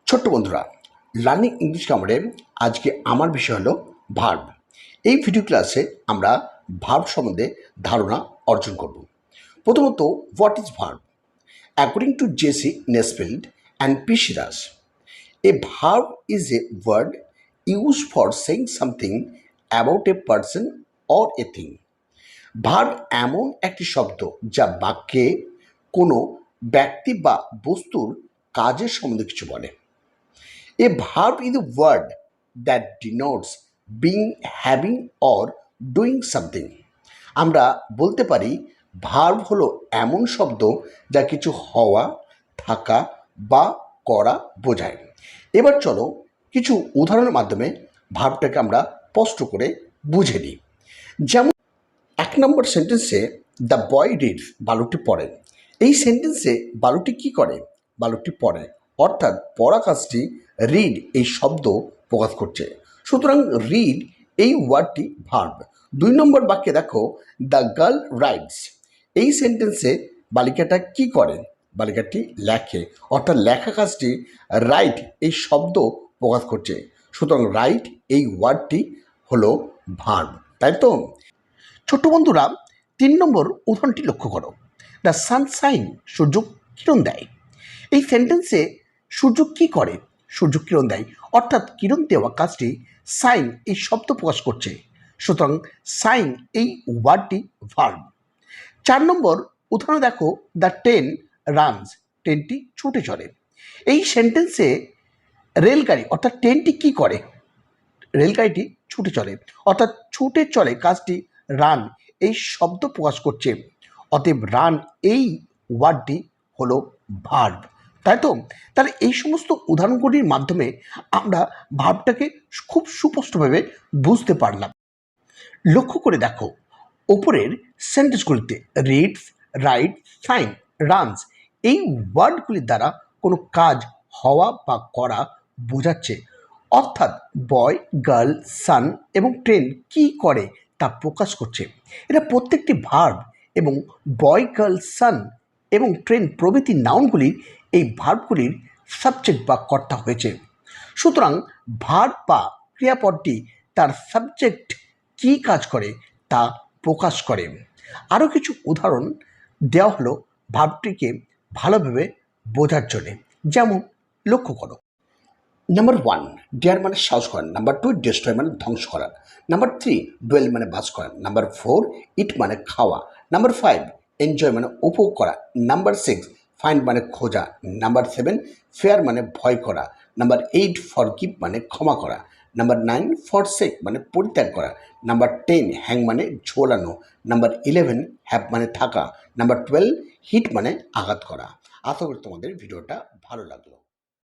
ছোট্ট বন্ধুরা, learning English কামড়ে আজকে আমার বিষয় হলো ভার্ব। এই ভিডিও ক্লাসে আমরা ভার্ব সম্বন্ধে ধারণা অর্জন করব। প্রথমত, what is verb? According to J C Nesfield and P Siraj, a verb is a word use for saying something about a person or a thing. Verb এমন একটি শব্দ যা বাক্যে কোনো ব্যক্তি বা বস্তুর কাজের সম্বন্ধে কিছু বলে। A verb is a word that denotes being, having or doing something. আমরা বলতে পারি ভার্ব হলো এমন শব্দ যা কিছু হওয়া, থাকা বা করা বোঝায়। এবার চলো কিছু উদাহরণের মাধ্যমে ভার্বটাকে আমরা স্পষ্ট করে বুঝে নিই। যেমন 1 নম্বর সেন্টেন্সে দ্য বয় রিডস, বালুটি পড়ে। এই সেন্টেন্সে বালুটি কি করে? বালুটি পড়ে, অর্থাৎ পড়া কাজটি রিড এই শব্দ প্রকাশ করছে। সুতরাং রিড এই ওয়ার্ডটি ভার্ব। 2 নম্বর বাক্যে দেখো দ্য গার্ল রাইটস। এই সেন্টেন্সে বালিকাটা কি করে? বালিকাটি লেখে, অর্থাৎ লেখা কাজটি রাইট এই শব্দ প্রকাশ করছে। সুতরাং রাইট এই ওয়ার্ডটি হলো ভার্ব, তাই তো? ছোট্ট বন্ধুরা, 3 নম্বর উদাহরণটি লক্ষ্য করো। দ্য সানশাইন, সূর্য কিরণ দেয়। এই সেন্টেন্সে সূর্য কি করে? সূর্য কিরণ দেয়, অর্থাৎ কিরণ দেওয়া কাজটি সাইন এই শব্দ প্রকাশ করছে। সুতরাং সাইন এই ওয়ার্ডটি ভার্ব। 4 নম্বর উদাহরণ দেখো দ্য ট্রেন রানস, ট্রেনটি ছুটে চলে। এই সেন্টেন্সে রেলগাড়ি অর্থাৎ ট্রেনটি কি করে? রেলগাড়িটি ছুটে চলে, অর্থাৎ ছুটে চলে কাজটি রান এই শব্দ প্রকাশ করছে। অতএব রান এই ওয়ার্ডটি হলো ভার্ব, তাই তো? তাহলে এই সমস্ত উদাহরণগুলির মাধ্যমে আমরা ভার্বটাকে খুব সুস্পষ্টভাবে বুঝতে পারলাম। লক্ষ্য করে দেখো ওপরের সেন্টেন্সগুলিতে রিডস, রাইট, সাইন, রানস এই ওয়ার্ডগুলির দ্বারা কোনো কাজ হওয়া বা করা বোঝাচ্ছে, অর্থাৎ বয়, গার্ল, সান এবং ট্রেন কি করে তা প্রকাশ করছে। এটা প্রত্যেকটি ভার্ব এবং বয়, গার্ল, সান এবং ট্রেন প্রভৃতি নাউনগুলি এই ভার্বগুলির সাবজেক্ট বা কর্তা হয়েছে। সুতরাং ভার্ব বা ক্রিয়াপদটি তার সাবজেক্ট কী কাজ করে তা প্রকাশ করে। আরও কিছু উদাহরণ দেওয়া হলো ভার্বটিকে ভালোভাবে বোঝার জন্যে। যেমন লক্ষ্য করো, নাম্বার 1 ডেয়ার মানে সাহস করা। নাম্বার 2 ডিস্ট্রয় মানে ধ্বংস করা। নাম্বার 3 ডুয়েল মানে বাস করা। নাম্বার 4 ইট মানে খাওয়া। নাম্বার 5 এনজয় মানে উপভোগ করা। নাম্বার 6 ফাইন্ড মানে খোঁজা। নাম্বার 7 ফেয়ার মানে ভয় করা। নাম্বার 8 ফরগিভ মানে ক্ষমা করা। নাম্বার 9 ফরসেক মানে পরিত্যাগ করা। নাম্বার 10 হ্যাং মানে ঝোলানো। নাম্বার 11 হ্যাভ মানে থাকা। নাম্বার 12 হিট মানে আঘাত করা। আশা করি তোমাদের ভিডিওটা ভালো লাগলো।